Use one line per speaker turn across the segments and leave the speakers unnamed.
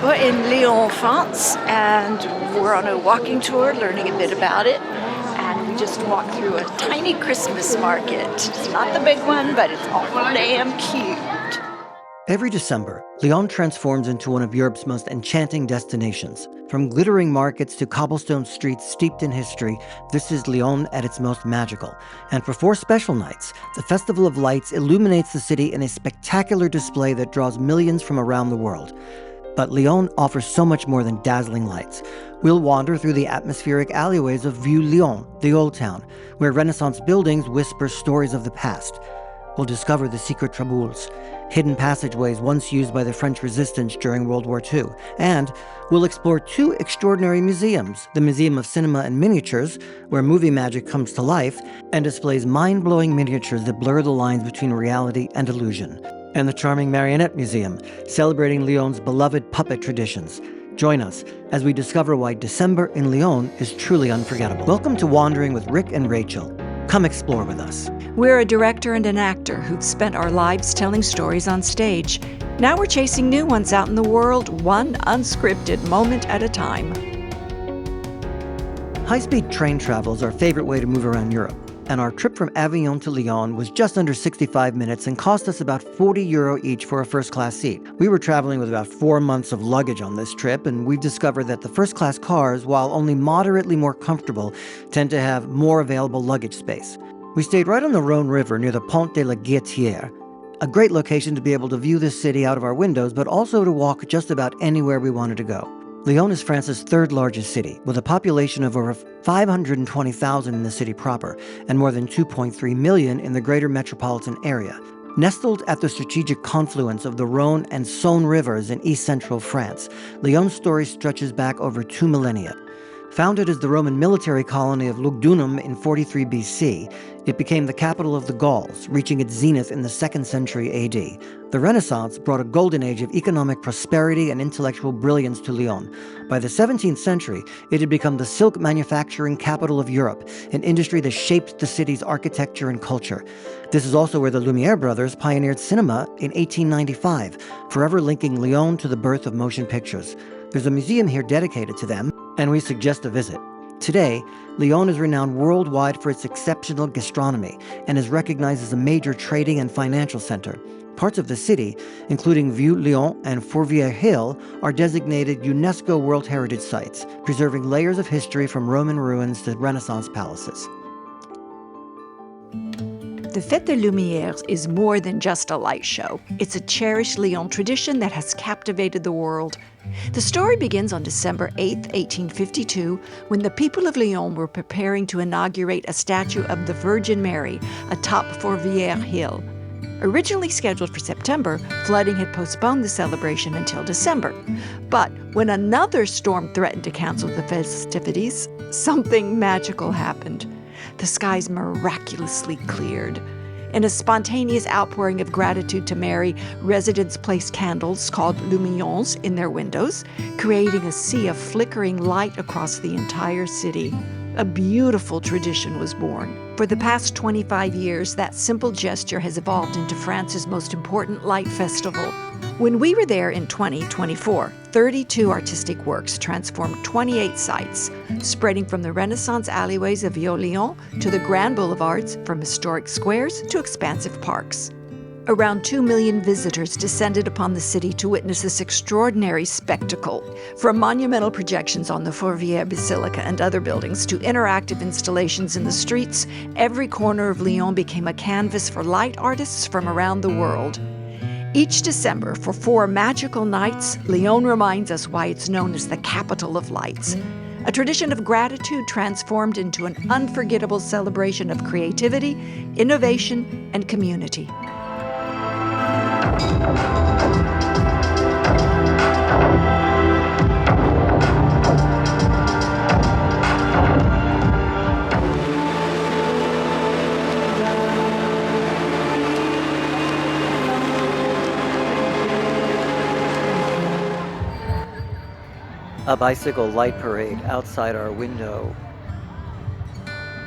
We're in Lyon, France, and we're on a walking tour, learning a bit about it. And we just walked through a tiny Christmas market. It's not the big one, but it's awful damn cute.
Every December, Lyon transforms into one of Europe's most enchanting destinations. From glittering markets to cobblestone streets steeped in history, this is Lyon at its most magical. And for 4 special nights, the Festival of Lights illuminates the city in a spectacular display that draws millions from around the world. But Lyon offers so much more than dazzling lights. We'll wander through the atmospheric alleyways of Vieux Lyon, the Old Town, where Renaissance buildings whisper stories of the past. We'll discover the secret Traboules, hidden passageways once used by the French Resistance during World War II. And we'll explore 2 extraordinary museums, the Museum of Cinema and Miniatures, where movie magic comes to life and displays mind-blowing miniatures that blur the lines between reality and illusion, and the charming Marionette Museum, celebrating Lyon's beloved puppet traditions. Join us as we discover why December in Lyon is truly unforgettable. Welcome to Wandering with Rick and Rachel. Come explore with us.
We're a director and an actor who've spent our lives telling stories on stage. Now we're chasing new ones out in the world, one unscripted moment at a time.
High-speed train travel is our favorite way to move around Europe, and our trip from Avignon to Lyon was just under 65 minutes and cost us about €40 each for a first-class seat. We were traveling with about 4 months of luggage on this trip, and we've discovered that the first-class cars, while only moderately more comfortable, tend to have more available luggage space. We stayed right on the Rhône River near the Pont de la Guillotière, a great location to be able to view this city out of our windows, but also to walk just about anywhere we wanted to go. Lyon is France's 3rd largest city, with a population of over 520,000 in the city proper, and more than 2.3 million in the greater metropolitan area. Nestled at the strategic confluence of the Rhône and Saône rivers in east-central France, Lyon's story stretches back over 2 millennia. Founded as the Roman military colony of Lugdunum in 43 BC, it became the capital of the Gauls, reaching its zenith in the 2nd century AD. The Renaissance brought a golden age of economic prosperity and intellectual brilliance to Lyon. By the 17th century, it had become the silk manufacturing capital of Europe, an industry that shaped the city's architecture and culture. This is also where the Lumières brothers pioneered cinema in 1895, forever linking Lyon to the birth of motion pictures. There's a museum here dedicated to them, and we suggest a visit. Today, Lyon is renowned worldwide for its exceptional gastronomy and is recognized as a major trading and financial center. Parts of the city, including Vieux Lyon and Fourviere Hill, are designated UNESCO World Heritage Sites, preserving layers of history from Roman ruins to Renaissance palaces.
The Fête de Lumières is more than just a light show. It's a cherished Lyon tradition that has captivated the world. The story begins on December 8, 1852, when the people of Lyon were preparing to inaugurate a statue of the Virgin Mary atop Fourviere Hill. Originally scheduled for September, flooding had postponed the celebration until December. But when another storm threatened to cancel the festivities, something magical happened. The skies miraculously cleared. In a spontaneous outpouring of gratitude to Mary, residents placed candles called Lumières in their windows, creating a sea of flickering light across the entire city. A beautiful tradition was born. For the past 25 years, that simple gesture has evolved into France's most important light festival. When we were there in 2024, 32 artistic works transformed 28 sites, spreading from the Renaissance alleyways of Vieux Lyon to the grand boulevards, from historic squares to expansive parks. Around 2 million visitors descended upon the city to witness this extraordinary spectacle. From monumental projections on the Fourviere Basilica and other buildings to interactive installations in the streets, every corner of Lyon became a canvas for light artists from around the world. Each December, for 4 magical nights, Lyon reminds us why it's known as the capital of lights. A tradition of gratitude transformed into an unforgettable celebration of creativity, innovation, and community.
A bicycle light parade outside our window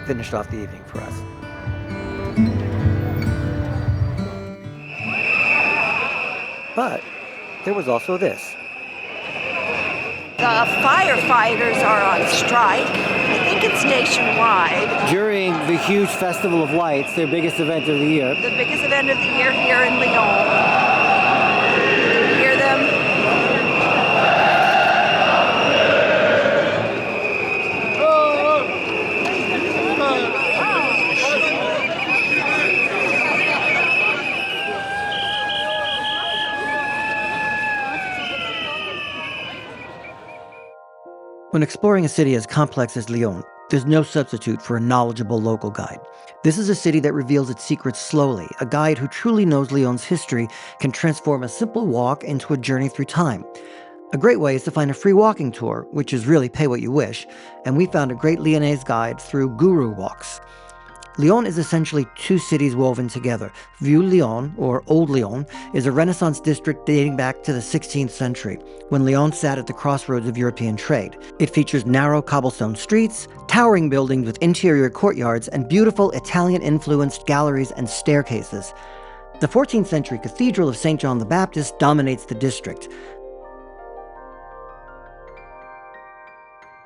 finished off the evening for us. But there was also this.
The firefighters are on strike. I think it's nationwide.
During the huge Festival of Lights, their biggest event of the year.
The biggest event of the year here in Lyon. You can hear them.
When exploring a city as complex as Lyon, there's no substitute for a knowledgeable local guide. This is a city that reveals its secrets slowly. A guide who truly knows Lyon's history can transform a simple walk into a journey through time. A great way is to find a free walking tour, which is really pay what you wish, and we found a great Lyonnaise guide through GuruWalks. Lyon is essentially two cities woven together. Vieux Lyon, or Old Lyon, is a Renaissance district dating back to the 16th century, when Lyon sat at the crossroads of European trade. It features narrow cobblestone streets, towering buildings with interior courtyards, and beautiful Italian-influenced galleries and staircases. The 14th century Cathedral of St. John the Baptist dominates the district.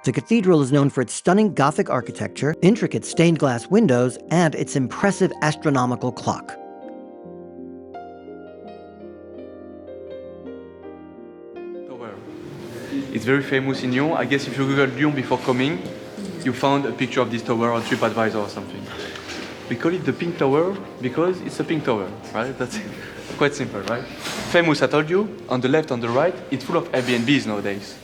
The cathedral is known for its stunning Gothic architecture, intricate stained glass windows, and its impressive astronomical clock.
It's very famous in Lyon. I guess if you Google Lyon before coming, you found a picture of this tower on TripAdvisor or something. We call it the Pink Tower because it's a pink tower, right? That's it. Quite simple, right? Famous, I told you. On the left, on the right, it's full of Airbnbs nowadays.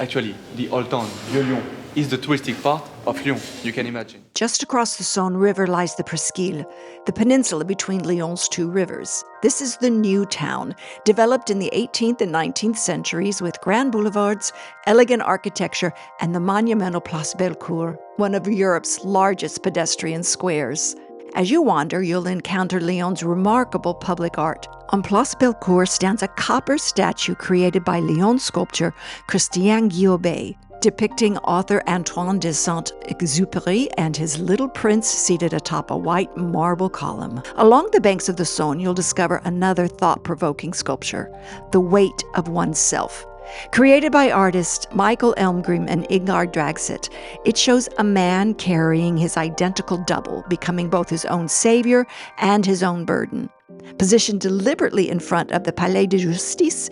Actually, the old town, Vieux Lyon, is the touristic part of Lyon, you can imagine.
Just across the Saône River lies the Presqu'île, the peninsula between Lyon's two rivers. This is the new town, developed in the 18th and 19th centuries with grand boulevards, elegant architecture, and the monumental Place Bellecour, one of Europe's largest pedestrian squares. As you wander, you'll encounter Lyon's remarkable public art. On Place Bellecour stands a copper statue created by Lyon sculptor Christian Guillaubet, depicting author Antoine de Saint-Exupéry and his little prince seated atop a white marble column. Along the banks of the Saône, you'll discover another thought-provoking sculpture, The Weight of Oneself. Created by artists Michael Elmgrim and Ingard Dragset, it shows a man carrying his identical double, becoming both his own savior and his own burden. Positioned deliberately in front of the Palais de Justice,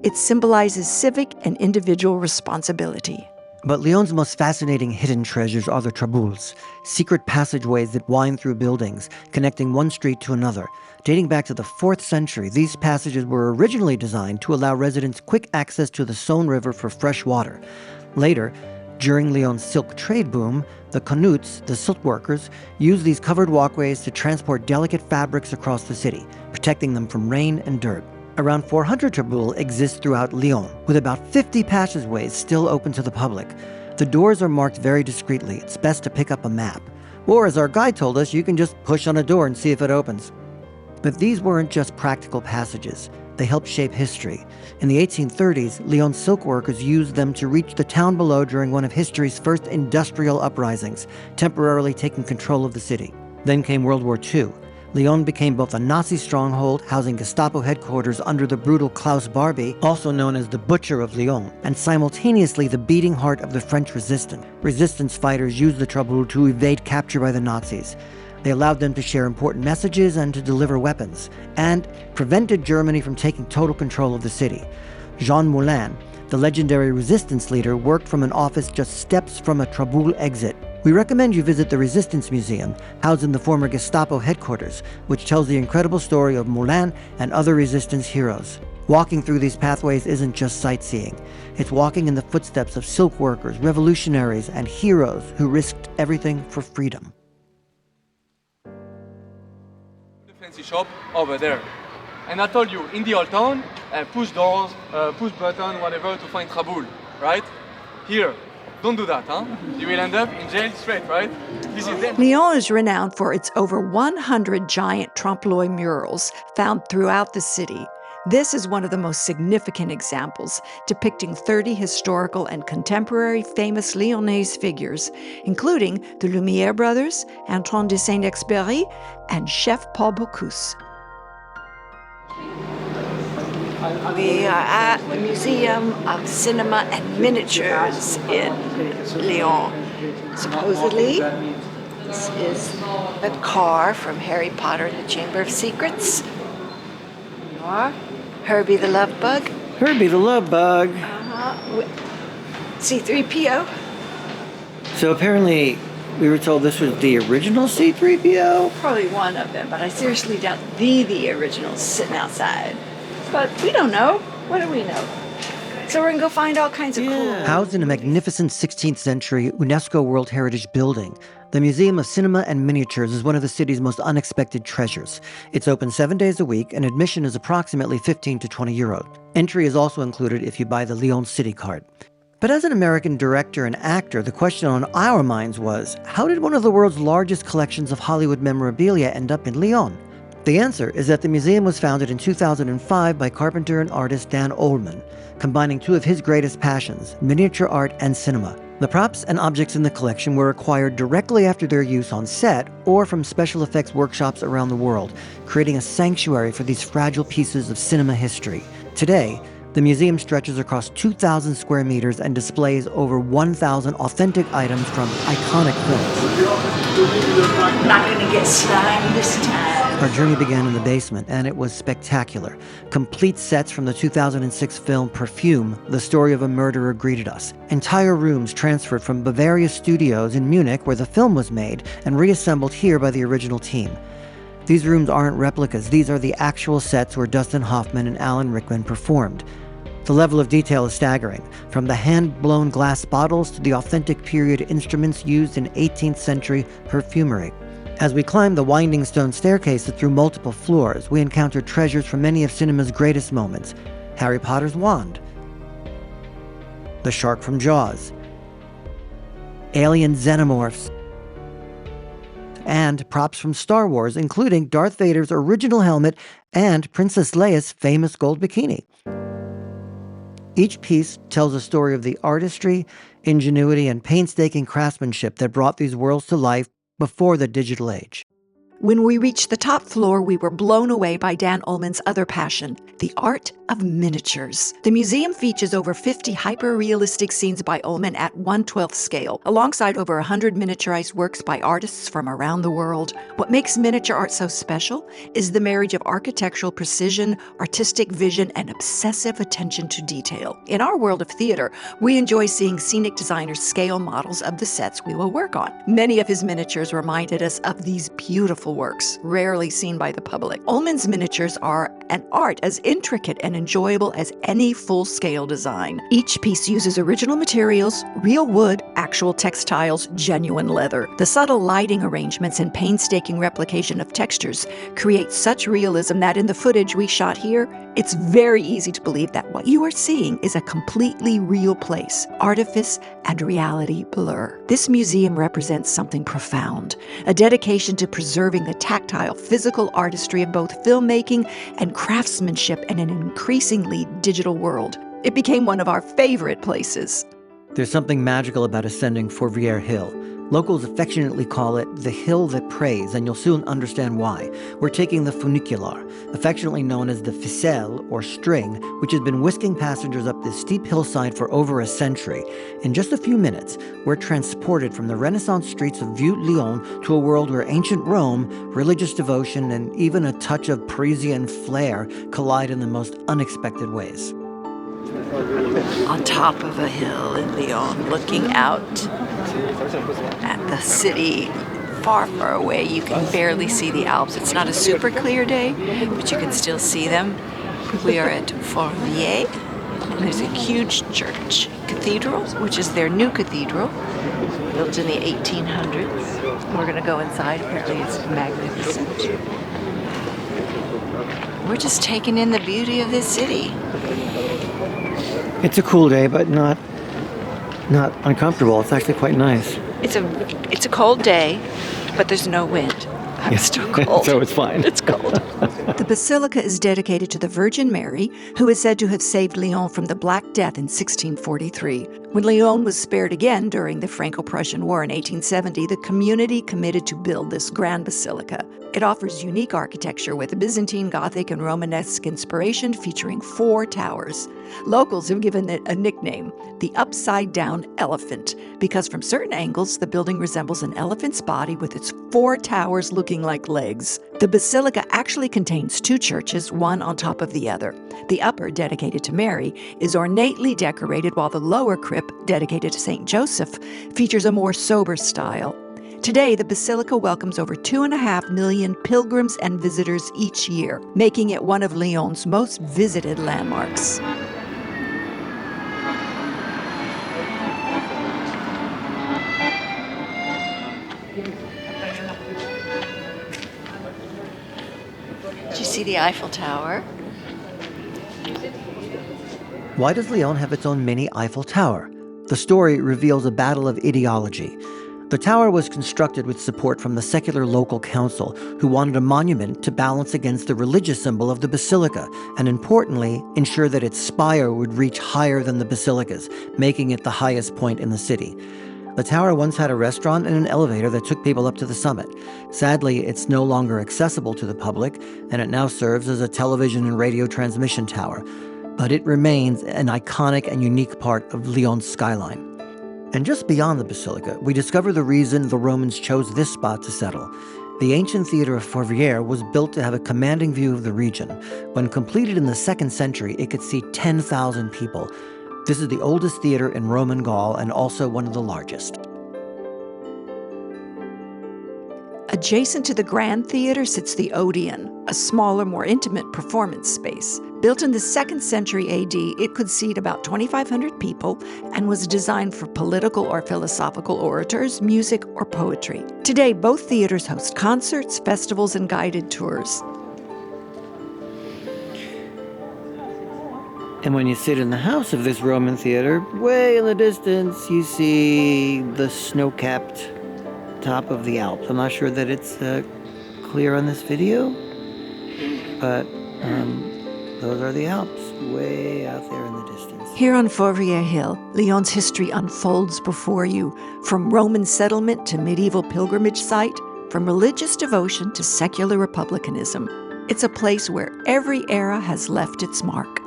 it symbolizes civic and individual responsibility.
But Lyon's most fascinating hidden treasures are the Traboules, secret passageways that wind through buildings, connecting one street to another. Dating back to the 4th century, these passages were originally designed to allow residents quick access to the Saône River for fresh water. Later, during Lyon's silk trade boom, the Canuts, the silk workers, used these covered walkways to transport delicate fabrics across the city, protecting them from rain and dirt. Around 400 Traboules exist throughout Lyon, with about 50 passageways still open to the public. The doors are marked very discreetly. It's best to pick up a map. Or, as our guide told us, you can just push on a door and see if it opens. But these weren't just practical passages. They helped shape history. In the 1830s, Lyon's silk workers used them to reach the town below during one of history's first industrial uprisings, temporarily taking control of the city. Then came World War II. Lyon became both a Nazi stronghold, housing Gestapo headquarters under the brutal Klaus Barbie, also known as the Butcher of Lyon, and simultaneously the beating heart of the French resistance. Resistance fighters used the Traboules to evade capture by the Nazis. They allowed them to share important messages and to deliver weapons, and prevented Germany from taking total control of the city. Jean Moulin, the legendary resistance leader, worked from an office just steps from a Traboule exit. We recommend you visit the Resistance Museum, housed in the former Gestapo headquarters, which tells the incredible story of Moulin and other resistance heroes. Walking through these pathways isn't just sightseeing. It's walking in the footsteps of silk workers, revolutionaries, and heroes who risked everything for freedom.
The fancy shop over there. And I told you, in the old town, push doors, push button, whatever, to find Traboules, right? Here. Don't do that, huh? You will end up in jail straight, right? This is them.
Lyon is renowned for its over 100 giant trompe-l'oeil murals found throughout the city. This is one of the most significant examples, depicting 30 historical and contemporary famous Lyonnaise figures, including the Lumières brothers, Antoine de Saint-Exupéry, and Chef Paul Bocuse.
We are at the Museum of Cinema and Miniatures in Lyon. Supposedly, this is the car from Harry Potter and the Chamber of Secrets. Or Herbie the Love Bug.
Herbie the Love Bug.
C-3PO.
So apparently, we were told this was the original C-3PO?
Probably one of them, but I seriously doubt the original's sitting outside. But we don't know. What do we know? So we're gonna go find all kinds of cool.
Housed in a magnificent 16th century UNESCO World Heritage building, the Museum of Cinema and Miniatures is one of the city's most unexpected treasures. It's open 7 days a week, and admission is approximately 15 to 20 euro. Entry is also included if you buy the Lyon City card. But as an American director and actor, the question on our minds was, how did one of the world's largest collections of Hollywood memorabilia end up in Lyon? The answer is that the museum was founded in 2005 by carpenter and artist Dan Ullman, combining two of his greatest passions, miniature art and cinema. The props and objects in the collection were acquired directly after their use on set or from special effects workshops around the world, creating a sanctuary for these fragile pieces of cinema history. Today, the museum stretches across 2,000 square meters and displays over 1,000 authentic items from iconic films.
Not gonna get slimed this time.
Our journey began in the basement, and it was spectacular. Complete sets from the 2006 film Perfume, The Story of a Murderer, greeted us. Entire rooms transferred from Bavaria Studios in Munich, where the film was made, and reassembled here by the original team. These rooms aren't replicas. These are the actual sets where Dustin Hoffman and Alan Rickman performed. The level of detail is staggering, from the hand-blown glass bottles to the authentic period instruments used in 18th century perfumery. As we climbed the winding stone staircases through multiple floors, we encountered treasures from many of cinema's greatest moments. Harry Potter's wand, the shark from Jaws, alien xenomorphs, and props from Star Wars, including Darth Vader's original helmet and Princess Leia's famous gold bikini. Each piece tells a story of the artistry, ingenuity, and painstaking craftsmanship that brought these worlds to life before the digital age.
When we reached the top floor, we were blown away by Dan Ullman's other passion, the art of miniatures. The museum features over 50 hyper-realistic scenes by Ullman at 1/12 scale, alongside over 100 miniaturized works by artists from around the world. What makes miniature art so special is the marriage of architectural precision, artistic vision, and obsessive attention to detail. In our world of theater, we enjoy seeing scenic designers scale models of the sets we will work on. Many of his miniatures reminded us of these beautiful works, rarely seen by the public. Ullman's miniatures are an art as intricate and enjoyable as any full-scale design. Each piece uses original materials, real wood, actual textiles, genuine leather. The subtle lighting arrangements and painstaking replication of textures create such realism that in the footage we shot here, it's very easy to believe that what you are seeing is a completely real place. Artifice and reality blur. This museum represents something profound, a dedication to preserving the tactile, physical artistry of both filmmaking and craftsmanship in an increasingly digital world. It became one of our favorite places.
There's something magical about ascending Fourviere Hill. Locals affectionately call it the hill that prays, and you'll soon understand why. We're taking the funicular, affectionately known as the ficelle, or string, which has been whisking passengers up this steep hillside for over a century. In just a few minutes, we're transported from the Renaissance streets of Vieux Lyon to a world where ancient Rome, religious devotion, and even a touch of Parisian flair collide in the most unexpected ways.
On top of a hill in Lyon, looking out at the city far, far away. You can barely see the Alps. It's not a super clear day, but you can still see them. We are at Fourviere, and there's a huge church cathedral, which is their new cathedral, built in the 1800s. We're going to go inside. Apparently it's magnificent. We're just taking in the beauty of this city.
It's a cool day, but not uncomfortable. It's actually quite nice.
It's a cold day, but there's no wind.
It's
still cold.
So it's fine.
It's cold.
The basilica is dedicated to the Virgin Mary, who is said to have saved Lyon from the Black Death in 1643. When Lyon was spared again during the Franco-Prussian War in 1870, the community committed to build this grand basilica. It offers unique architecture with a Byzantine, Gothic, and Romanesque inspiration featuring 4 towers. Locals have given it a nickname, the Upside-Down Elephant, because from certain angles, the building resembles an elephant's body with its 4 towers looking like legs. The basilica actually contains 2 churches, one on top of the other. The upper, dedicated to Mary, is ornately decorated, while the lower crypt, dedicated to St. Joseph, features a more sober style. Today, the basilica welcomes over 2.5 million pilgrims and visitors each year, making it one of Lyon's most visited landmarks.
Did you see the Eiffel Tower?
Why does Lyon have its own mini Eiffel Tower? The story reveals a battle of ideology. The tower was constructed with support from the secular local council, who wanted a monument to balance against the religious symbol of the basilica, and importantly, ensure that its spire would reach higher than the basilica's, making it the highest point in the city. The tower once had a restaurant and an elevator that took people up to the summit. Sadly, it's no longer accessible to the public, and it now serves as a television and radio transmission tower. But it remains an iconic and unique part of Lyon's skyline. And just beyond the basilica, we discover the reason the Romans chose this spot to settle. The ancient theater of Fourviere was built to have a commanding view of the region. When completed in the 2nd century, it could seat 10,000 people. This is the oldest theater in Roman Gaul and also one of the largest.
Adjacent to the Grand Theater sits the Odeon, a smaller, more intimate performance space. Built in the 2nd century AD, it could seat about 2,500 people and was designed for political or philosophical orators, music, or poetry. Today, both theaters host concerts, festivals, and guided tours.
And when you sit in the house of this Roman theater, way in the distance, you see the snow-capped top of the Alps. I'm not sure that it's clear on this video, but those are the Alps, way out there in the distance.
Here on Fourviere Hill, Lyon's history unfolds before you, from Roman settlement to medieval pilgrimage site, from religious devotion to secular republicanism. It's a place where every era has left its mark.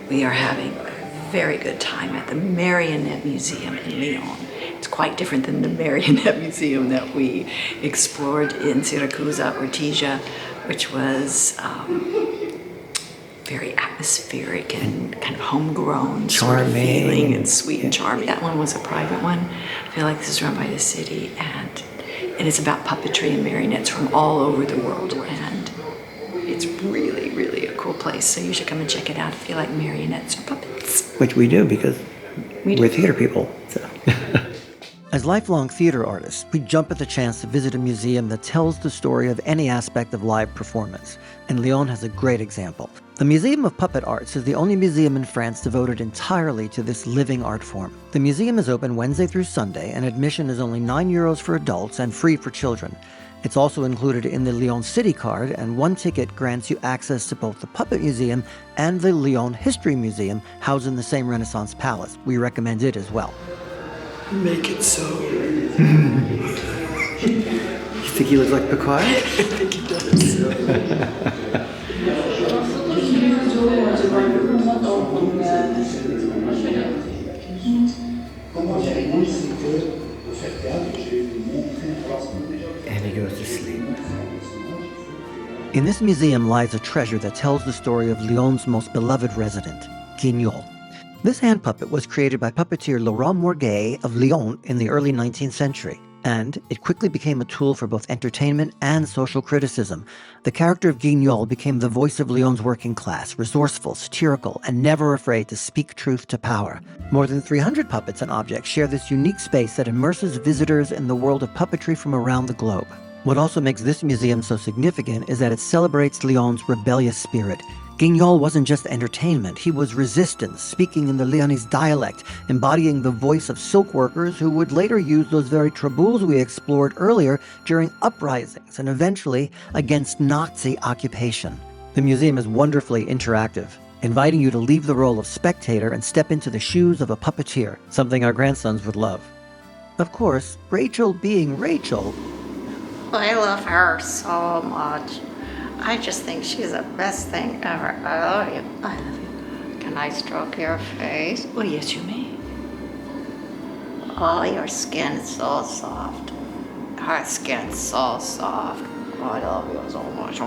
We are having a very good time at the Marionette Museum in Lyon. It's quite different than the Marionette Museum that we explored in Syracuse, Ortigia, which was very atmospheric and kind of homegrown, sort of feeling, and sweet and charming. That one was a private one. I feel like this is run by the city, and it's about puppetry and marionettes from all over the world, and it's really, really a cool place. So you should come and check it out if you like marionettes or puppets.
Which we do, because we're theater people. So. As lifelong theater artists, we jump at the chance to visit a museum that tells the story of any aspect of live performance, and Lyon has a great example. The Museum of Puppet Arts is the only museum in France devoted entirely to this living art form. The museum is open Wednesday through Sunday, and admission is only €9 for adults and free for children. It's also included in the Lyon City Card, and one ticket grants you access to both the Puppet Museum and the Lyon History Museum, housed in the same Renaissance palace. We recommend it as well.
Make it so.
You think he looks like Picard?
I think he does.
And he goes to sleep. In this museum lies a treasure that tells the story of Lyon's most beloved resident, Guignol. This hand puppet was created by puppeteer Laurent Morguet of Lyon in the early 19th century, and it quickly became a tool for both entertainment and social criticism. The character of Guignol became the voice of Lyon's working class, resourceful, satirical, and never afraid to speak truth to power. More than 300 puppets and objects share this unique space that immerses visitors in the world of puppetry from around the globe. What also makes this museum so significant is that it celebrates Lyon's rebellious spirit. Guignol wasn't just entertainment, he was resistance, speaking in the Lyonnaise dialect, embodying the voice of silk workers who would later use those very Traboules we explored earlier during uprisings and eventually against Nazi occupation. The museum is wonderfully interactive, inviting you to leave the role of spectator and step into the shoes of a puppeteer, something our grandsons would love. Of course, Rachel being Rachel,
I love her so much. I just think she's the best thing ever. I love you. I love you. Can I stroke your face? Oh, yes, you may. Oh, your skin is so soft. Her skin's so soft. Oh, I love you so much.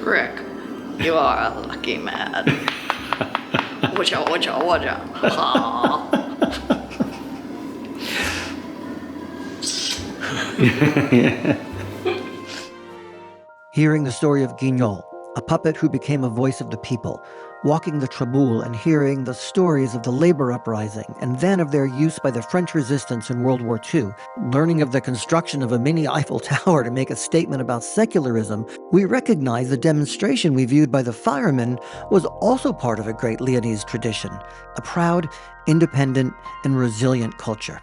Rick, you are a lucky man. Whatcha, whatcha, whatcha. Ha.
Hearing the story of Guignol, a puppet who became a voice of the people, walking the Traboules and hearing the stories of the labor uprising and then of their use by the French resistance in World War II, learning of the construction of a mini Eiffel Tower to make a statement about secularism, we recognize the demonstration we viewed by the Firemen was also part of a great Lyonnaise tradition, a proud, independent, and resilient culture.